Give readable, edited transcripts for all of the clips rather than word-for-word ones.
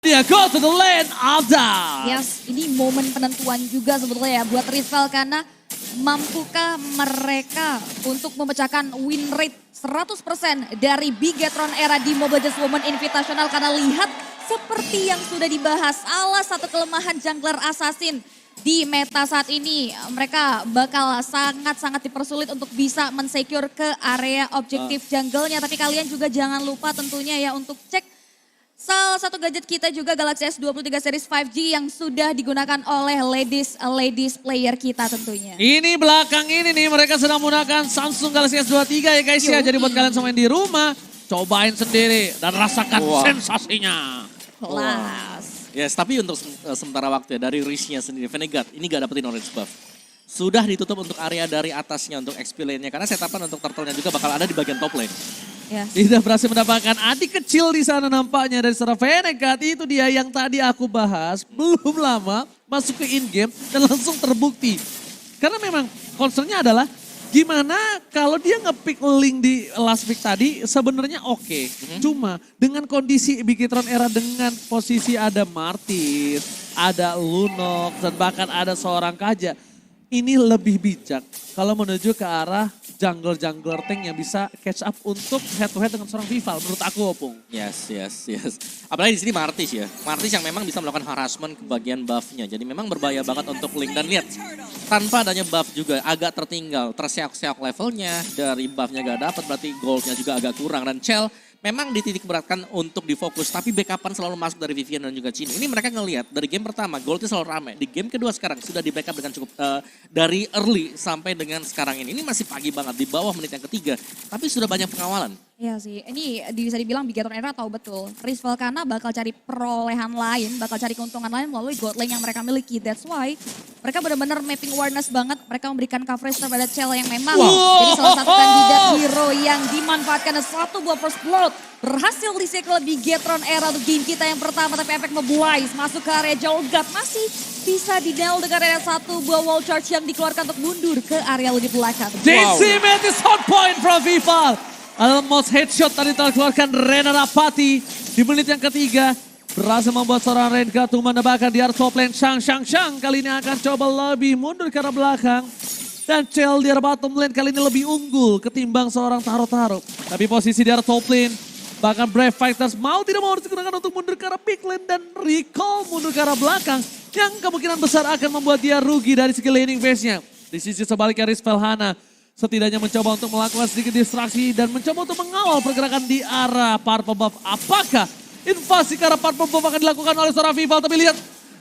Dia go to the lane of down. Yes, ini momen penentuan juga sebetulnya ya buat Rizval karena mampukah mereka untuk memecahkan win rate 100% dari Bigetron era di Mobile Legends Women Invitational karena lihat seperti yang sudah dibahas salah satu kelemahan jungler assassin di meta saat ini. Mereka bakal sangat-sangat dipersulit untuk bisa mensecure ke area objektif jungle-nya. Tapi kalian juga jangan lupa tentunya ya untuk cek salah satu gadget kita juga Galaxy S23 series 5G yang sudah digunakan oleh ladies player kita tentunya. Ini belakang ini nih mereka sedang menggunakan Samsung Galaxy S23 ya guys ya. Jadi buat kalian semua yang di rumah cobain sendiri dan rasakan sensasinya. Kelas. Yes, tapi untuk sementara waktu ya dari Rish-nya sendiri, Venegat ini gak dapetin orange buff. Sudah ditutup untuk area dari atasnya untuk XP lane-nya karena setapan untuk turtle-nya juga bakal ada di bagian top lane. Ya. Tidak berhasil mendapatkan adik kecil di sana nampaknya dari seorang Venegat. Itu dia yang tadi aku bahas belum lama masuk ke in-game dan langsung terbukti. Karena memang concernnya adalah gimana kalau dia nge-pick link di last pick tadi sebenarnya oke. Cuma dengan kondisi Bigetron era dengan posisi ada Martis, ada Lunox dan bahkan ada seorang Kaja. Ini lebih bijak kalau menuju ke arah jungler tank yang bisa catch up untuk head to head dengan seorang Vival menurut aku Opung. Yes. Apalagi di sini Martis ya. Martis yang memang bisa melakukan harassment ke bagian buff-nya. Jadi memang berbahaya banget untuk link dan lihat tanpa adanya buff juga agak tertinggal. Terseok-seok levelnya dari buff-nya gak dapat berarti gold-nya juga agak kurang. Dan Chell memang dititik beratkan untuk difokus, tapi backupan selalu masuk dari Vivian dan juga Chin. Ini mereka ngelihat dari game pertama, goldnya selalu ramai. Di game kedua sekarang sudah di backup dengan cukup dari early sampai dengan sekarang ini. Ini masih pagi banget, di bawah menit yang ketiga, tapi sudah banyak pengawalan. Iya sih, ini bisa dibilang Bigetron era tahu betul. Rizval Kana bakal cari perolehan lain, bakal cari keuntungan lain melalui gold lane yang mereka miliki. That's why mereka benar-benar mapping awareness banget. Mereka memberikan coverage terhadap Chell yang memang jadi salah satu kandidat hero yang dimanfaatkan. Satu buah first blood berhasil di-cycle Bigetron era untuk game kita yang pertama. Tapi efek Mobilize masuk ke area Jolgat masih bisa di-nail dengan area satu buah wall charge yang dikeluarkan untuk mundur ke area lebih belakang. Decimated is hot point from Vival. Almost headshot tadi terkeluarkan Rena Rapati di menit yang ketiga. Berhasil membuat seorang Renka untuk menebakkan di arah top lane. Shang kali ini akan coba lebih mundur ke arah belakang. Dan Chell di arah bottom lane kali ini lebih unggul ketimbang seorang Taro. Tapi posisi di arah top lane. Bahkan Brave Fighters mau tidak mau harus digunakan untuk mundur ke arah big lane. Dan recall mundur ke arah belakang. Yang kemungkinan besar akan membuat dia rugi dari segi laning phase-nya. Di sisi sebaliknya Rizval Hana setidaknya mencoba untuk melakukan sedikit distraksi dan mencoba untuk mengawal pergerakan di arah Purple Buff. Apakah invasi ke arah Purple Buff akan dilakukan oleh seorang Vival? Tapi lihat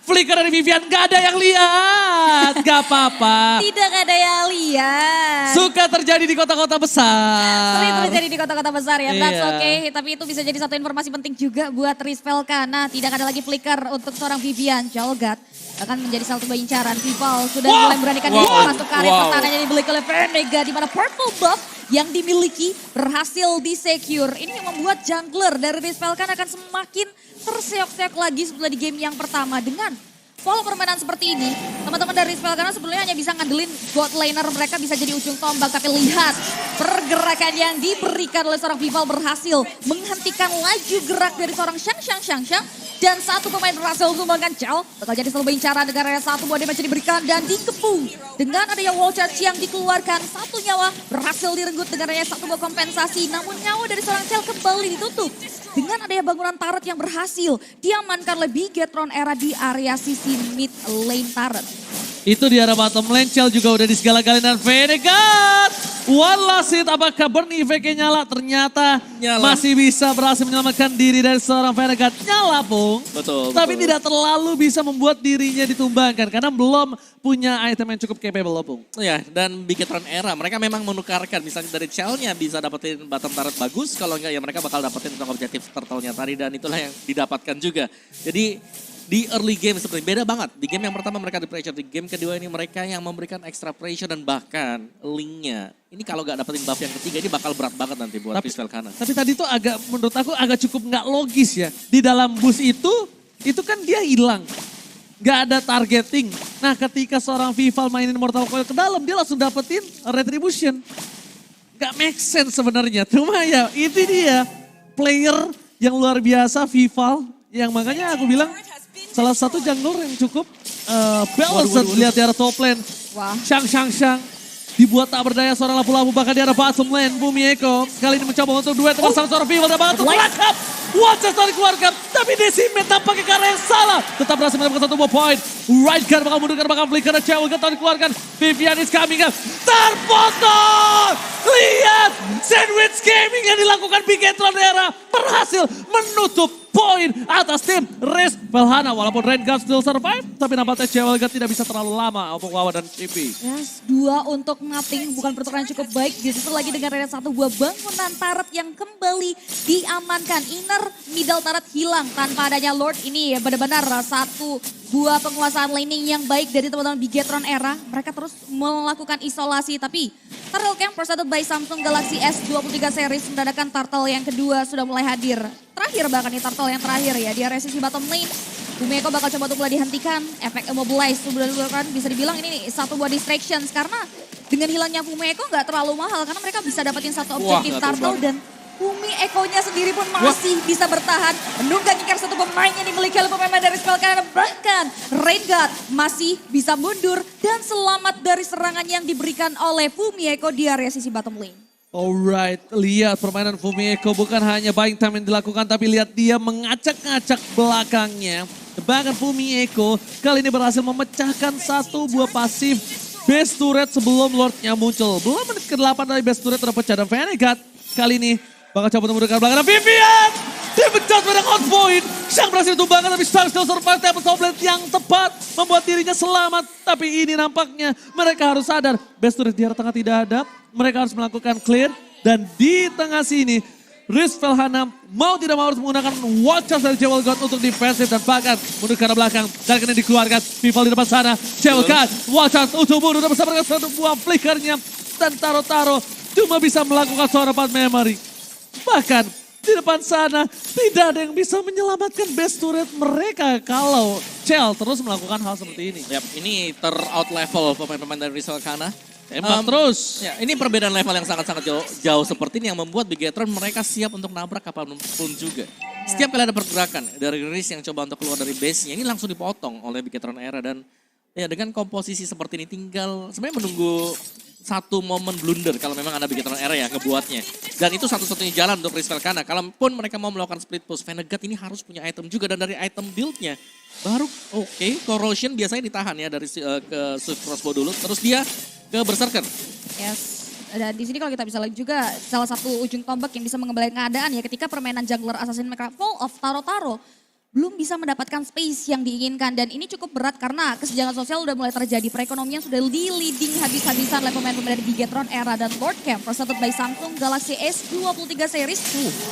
flicker dari Vivian, gak ada yang lihat. Gak apa-apa. Tidak ada yang lihat. Suka terjadi di kota-kota besar. Sering terjadi di kota-kota besar ya, that's Iya. okay. Tapi itu bisa jadi satu informasi penting juga buat Rizval Kana. Tidak ada lagi flicker untuk seorang Vivian. Jolgat akan menjadi satu incaran. Vival sudah mulai memberanikan diri masuk ke area pertahanan yang dimiliki oleh Venega. Di mana purple buff yang dimiliki berhasil di-secure. Ini yang membuat jungler dari Rizval Kana akan semakin terseok-seok lagi setelah di game yang pertama. Dengan pola permainan seperti ini, teman-teman dari Rizval Kana sebenarnya hanya bisa ngandelin bot laner mereka bisa jadi ujung tombak. Tapi lihat pergerakan yang diberikan oleh seorang Vival berhasil menghentikan laju gerak dari seorang Shang. Dan satu pemain berhasil menyumbangkan Chell. Bakal jadi selalu incaran dengan area satu buah damage diberikan dan dikepung. Dengan adanya wall charge yang dikeluarkan, satu nyawa berhasil direnggut dengan adanya satu buah kompensasi. Namun nyawa dari seorang Chell kembali ditutup. Dengan adanya bangunan turret yang berhasil diamankan oleh Bigetron era di area sisi mid lane turret. Itu di arah bottom lane, Chell juga udah di segala-galanya dan Venegat. One last hit, apakah Bernie VK nyala? Ternyata masih bisa berhasil menyelamatkan diri dari seorang Venegat. Nyala Pung. Betul. Tapi tidak terlalu bisa membuat dirinya ditumbangkan karena belum punya item yang cukup capable Pung. Ya, dan Bigetron era mereka memang menukarkan misalnya dari Chell-nya bisa dapetin bottom turret bagus, kalau enggak ya mereka bakal dapetin untuk objektif turtle-nya tadi dan itulah yang didapatkan juga. Jadi di early game seperti beda banget. Di game yang pertama mereka di pressure, di game kedua ini mereka yang memberikan extra pressure dan bahkan linknya. Ini kalau gak dapetin buff yang ketiga ini bakal berat banget nanti buat Rizval Kana. Tapi tadi tuh menurut aku agak cukup nggak logis ya. Di dalam bus itu kan dia hilang. Gak ada targeting. Nah ketika seorang Vival mainin Mortal Coil ke dalam dia langsung dapetin Retribution. Gak make sense sebenarnya. Cuma ya ini dia player yang luar biasa Vival. Yang makanya aku bilang salah satu jungler yang cukup balanced lihat di arah top lane. Wah. Shang. Dibuat tak berdaya seorang lapu-lapu bahkan di arah bottom lane. Bumi Eko kali ini mencoba untuk duet bersama seorang Vival dan bahkan untuk melangkap. Watcher setelah dikeluarkan. Tapi Decimet tampaknya ke arah yang salah. Tetap berhasil mendapatkan satu buah poin. Right guard bakal mundurkan, bakal flicker. Cewek telah dikeluarkan. Vivian is coming up. Terpotong. Lihat. Sandwich gaming yang dilakukan Bigetron Era. Berhasil menutup poin atas tim Risk Velhana. Walaupun Rengar still survive. Tapi nampaknya Cewek tidak bisa terlalu lama untuk Wawa dan CP. Yes, 2 untuk Ngaping bukan pertukaran cukup baik. Disusul lagi dengan Rena 1 buah bangunan turret yang kembali diamankan. Inner middle turret hilang tanpa adanya Lord. Ini benar-benar satu buah penguasaan laning yang baik dari teman-teman Bigetron Era. Mereka terus melakukan isolasi tapi Turtle Camp presented by Samsung Galaxy S23 series mendadak Turtle yang kedua sudah mulai hadir. Terakhir bahkan nih Turtle yang terakhir ya di area sisi bottom lane. Bumeko bakal coba untuk mulai dihentikan. Efek immobilize sudah dilakukan, bisa dibilang ini satu buah distractions karena dengan hilangnya Bumeko nggak terlalu mahal karena mereka bisa dapetin satu objektif Turtle dan Bumi Ekonya sendiri pun masih bisa bertahan. Menunggangi satu pemain yang dimiliki oleh pemain dari Spellcana. Bahkan Rengar masih bisa mundur dan selamat dari serangan yang diberikan oleh Bumi Eko di area sisi bottom lane. Alright, lihat permainan Bumi Eko bukan hanya buying time yang dilakukan tapi lihat dia mengacak-ngacak belakangnya. Bahkan Bumi Eko kali ini berhasil memecahkan satu buah pasif base turret sebelum Lordnya muncul. Belum menit ke-8 dari base turret terpecah dan Venegat kali ini bakal coba untuk mendekatkan belakang. Vivian! Dia pecat pada on point. Shang berhasil tumbangkan tapi Shang still survive. Table top lane yang tepat membuat dirinya selamat. Tapi ini nampaknya mereka harus sadar. Best turret di arah tengah tidak ada. Mereka harus melakukan clear. Dan di tengah sini Risk Velhana mau tidak mau harus menggunakan Watchers dari Jewel God untuk defensif dan bahkan mundur ke arah belakang. Dan kena dikeluarkan. Vival di depan sana. Jewel God, Watchers untuk mundur bersama dengan satu buah flickernya. Dan Taro-Taro cuma bisa melakukan seorang part memory. Bahkan di depan sana tidak ada yang bisa menyelamatkan base turret mereka kalau Cel terus melakukan hal seperti ini. Yap, ini ter-out level pemain-pemain dari Rizal Kana. Tembak terus. Ya, ini perbedaan level yang sangat-sangat jauh seperti ini yang membuat Bigetron mereka siap untuk nabrak kapanpun juga. Setiap kali ada pergerakan dari Riz yang coba untuk keluar dari base-nya ini langsung dipotong oleh Bigetron Era dan ya dengan komposisi seperti ini tinggal sebenarnya menunggu satu momen blunder kalau memang ada Bigetron Era ya ngebuatnya. Dan itu satu-satunya jalan untuk Risk Velhana. Kalaupun mereka mau melakukan split push, Venegat ini harus punya item juga. Dan dari item build-nya baru oke, Corrosion biasanya ditahan ya dari ke Swift Crossbow dulu. Terus dia ke Berserker. Yes. Dan di sini kalau kita bisa lihat juga salah satu ujung tombak yang bisa mengembalikan keadaan ya ketika permainan jungler Assassin mereka Fall of Taro-Taro belum bisa mendapatkan space yang diinginkan dan ini cukup berat karena kesenjangan sosial udah mulai terjadi, perekonomian sudah di-leading habis-habisan oleh pemain-pemain dari Bigetron Era dan Lord Camp presented by Samsung Galaxy S23 series.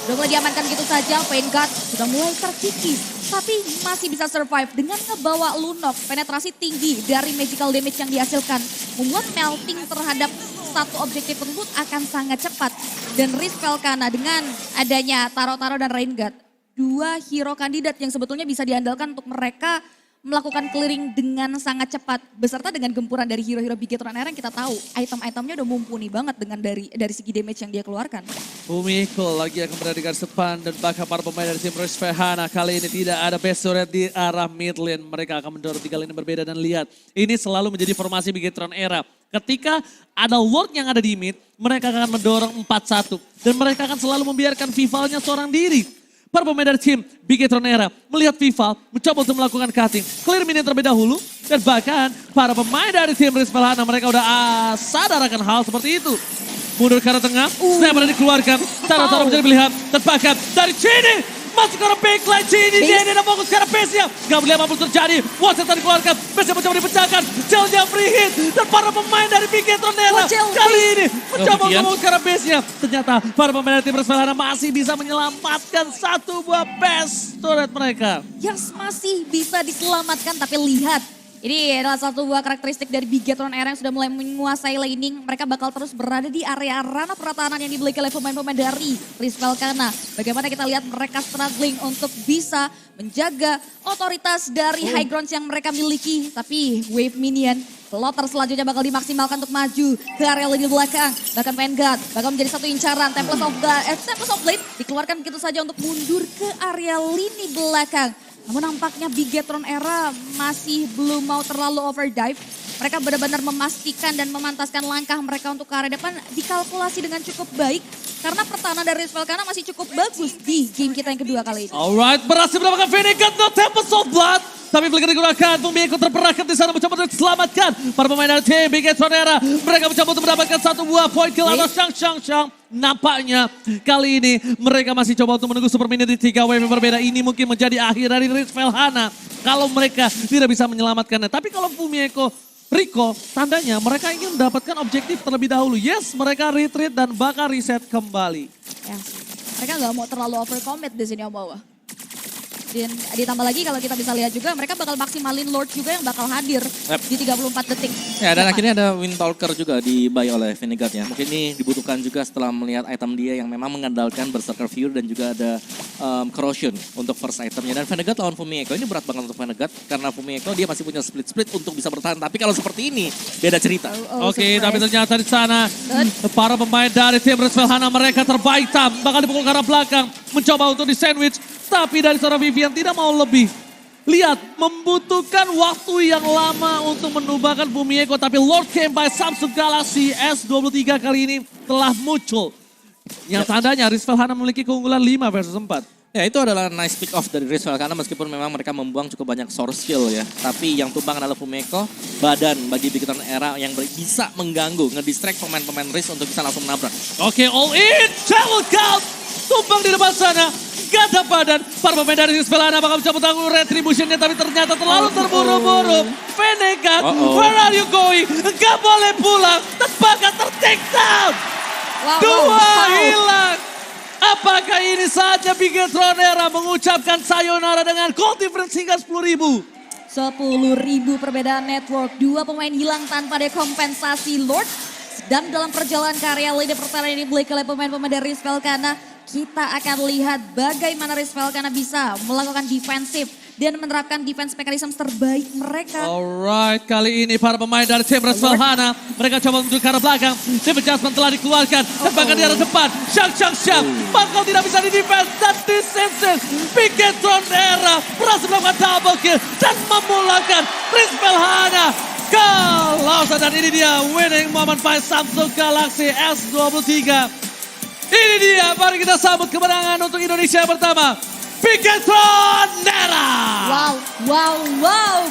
Udah mulai diamankan gitu saja, Vanguard sudah mulai terkikis tapi masih bisa survive dengan ngebawa Lunok, penetrasi tinggi dari magical damage yang dihasilkan membuat melting terhadap satu objektif tersebut akan sangat cepat dan Risk Velhana dengan adanya Taro-Taro dan Rengar, dua hero kandidat yang sebetulnya bisa diandalkan untuk mereka melakukan clearing dengan sangat cepat. Beserta dengan gempuran dari hero-hero Bigetron Era yang kita tahu item-itemnya udah mumpuni banget dengan dari segi damage yang dia keluarkan. Bumiko lagi akan berada di garis depan dan bahkan para pemain dari tim Risk Velhana kali ini tidak ada base turret di arah mid lane. Mereka akan mendorong 3 lane berbeda dan lihat ini selalu menjadi formasi Bigetron Era. Ketika ada Lord yang ada di mid, mereka akan mendorong 4-1 dan mereka akan selalu membiarkan Vivalnya seorang diri. Para pemain dari tim Bigetron Era melihat Vival mencoba untuk melakukan cutting. Clear minion terlebih dahulu. Dan bahkan para pemain dari tim Risk Velhana mereka udah sadar akan hal seperti itu. Mundur ke arah tengah, sniper dikeluarkan. Taro-Taro menjadi pilihan. Dan bahkan dari Chini masuk ke arah backline. Chini dia dan fokus ke arah base-nya. Gak boleh apa-apa terjadi. Watson tadi dikeluarkan. Base-nya mencoba dipecahkan. Cell-nya free hit. Dan para pemain dari Bigetron Era kali ini mencoba untuk ke arah base-nya. Ternyata para pemain dari tim Risk Velhana masih bisa menyelamatkan satu buah base turret mereka. Yang masih bisa diselamatkan tapi lihat. Ini adalah satu buah karakteristik dari Bigetron Era yang sudah mulai menguasai laning. Mereka bakal terus berada di area ranah pertahanan yang dimiliki oleh pemain-pemain dari Risk Velhana. Bagaimana kita lihat mereka struggling untuk bisa menjaga otoritas dari high grounds yang mereka miliki. Tapi wave minion Floater selanjutnya bakal dimaksimalkan untuk maju ke area lini belakang. Bahkan Vanguard bakal menjadi satu incaran. Tempest of Blade dikeluarkan begitu saja untuk mundur ke area lini belakang. Namun nampaknya Bigetron Era masih belum mau terlalu overdrive. Mereka benar-benar memastikan dan memantaskan langkah mereka untuk ke arah depan dikalkulasi dengan cukup baik. Karena pertahanan dari Svelkana masih cukup bagus di game kita yang kedua kali ini. Alright, berhasil mendapatkan Vinegar, no Tempest of Blood. Tapi flicker digunakan, Fumieko terperangkap di sana mencoba untuk diselamatkan. Para pemain dari tim Bigetron Era, mereka mencoba untuk mendapatkan satu buah point kill atas Shang. Nampaknya kali ini mereka masih coba untuk menunggu super mini di 3 wave yang berbeda. Ini mungkin menjadi akhir dari Rizvelhana kalau mereka tidak bisa menyelamatkannya. Tapi kalau Fumieko, Rico, tandanya mereka ingin mendapatkan objektif terlebih dahulu. Yes, mereka retreat dan bakal reset kembali. Ya, mereka nggak mau terlalu overcommit di sini Om Bawa. Dan ditambah lagi kalau kita bisa lihat juga mereka bakal maksimalin Lord juga yang bakal hadir di 34 detik. Ya, dan akhirnya ada Wind Talker juga dibuy oleh Vinegar ya. Mungkin ini dibutuhkan juga setelah melihat item dia yang memang mengandalkan Berserker Fury dan juga ada Corrosion untuk first itemnya. Dan Vinegar lawan Fumieko ini berat banget untuk Vinegar karena Fumieko dia masih punya split untuk bisa bertahan. Tapi kalau seperti ini beda cerita. Oke, tapi ternyata di sana para pemain dari tim Rizvelhana mereka terbaik bakal dipukul ke arah belakang, mencoba untuk di sandwich. Tapi dari seorang Vivian tidak mau lebih. Lihat, membutuhkan waktu yang lama untuk menumbangkan Fumieko. Tapi Lord Game by Samsung Galaxy S23 kali ini telah muncul. Yang tandanya Rizvelhana memiliki keunggulan 5 versus 4. Ya, itu adalah nice pick off dari Rizvelhana meskipun memang mereka membuang cukup banyak source skill ya. Tapi yang tumbang adalah Fumieko, badan bagi Bigetron Era yang bisa mengganggu, ngedistract pemain-pemain Riz untuk bisa langsung menabrak. Oke, all in, travel count, tumbang di depan sana. Gak ada badan, para pemain dari Rizvelhana bakal mencoba tanggung retributionnya tapi ternyata terlalu terburu-buru. Vinegar, where are you going? Gak boleh pulang, tebakan ter-take down. Dua hilang. Apakah ini saatnya Bigetron Era mengucapkan sayonara dengan goal difference hingga 10.000? 10.000 perbedaan network, 2 pemain hilang tanpa ada kompensasi Lord. Dan dalam perjalanan karya lini pertahanan ini Blake oleh pemain-pemain dari Svelkana. Kita akan lihat bagaimana Rizvelhana bisa melakukan defensif dan menerapkan defense mechanism terbaik mereka. Alright, kali ini para pemain dari tim Rizvelhana, mereka coba menuju ke arah belakang. Tim adjustment telah dikeluarkan, tembakan di arah depan. Shang. Bakal tidak bisa di defense dan disenses. Bigetron Era berhasil melakukan double kill dan memulangkan Rizvelhana ke lautan. Dan ini dia winning moment by Samsung Galaxy S23. Ini dia, mari kita sambut kemenangan untuk Indonesia pertama. Bigetron Era! Wow.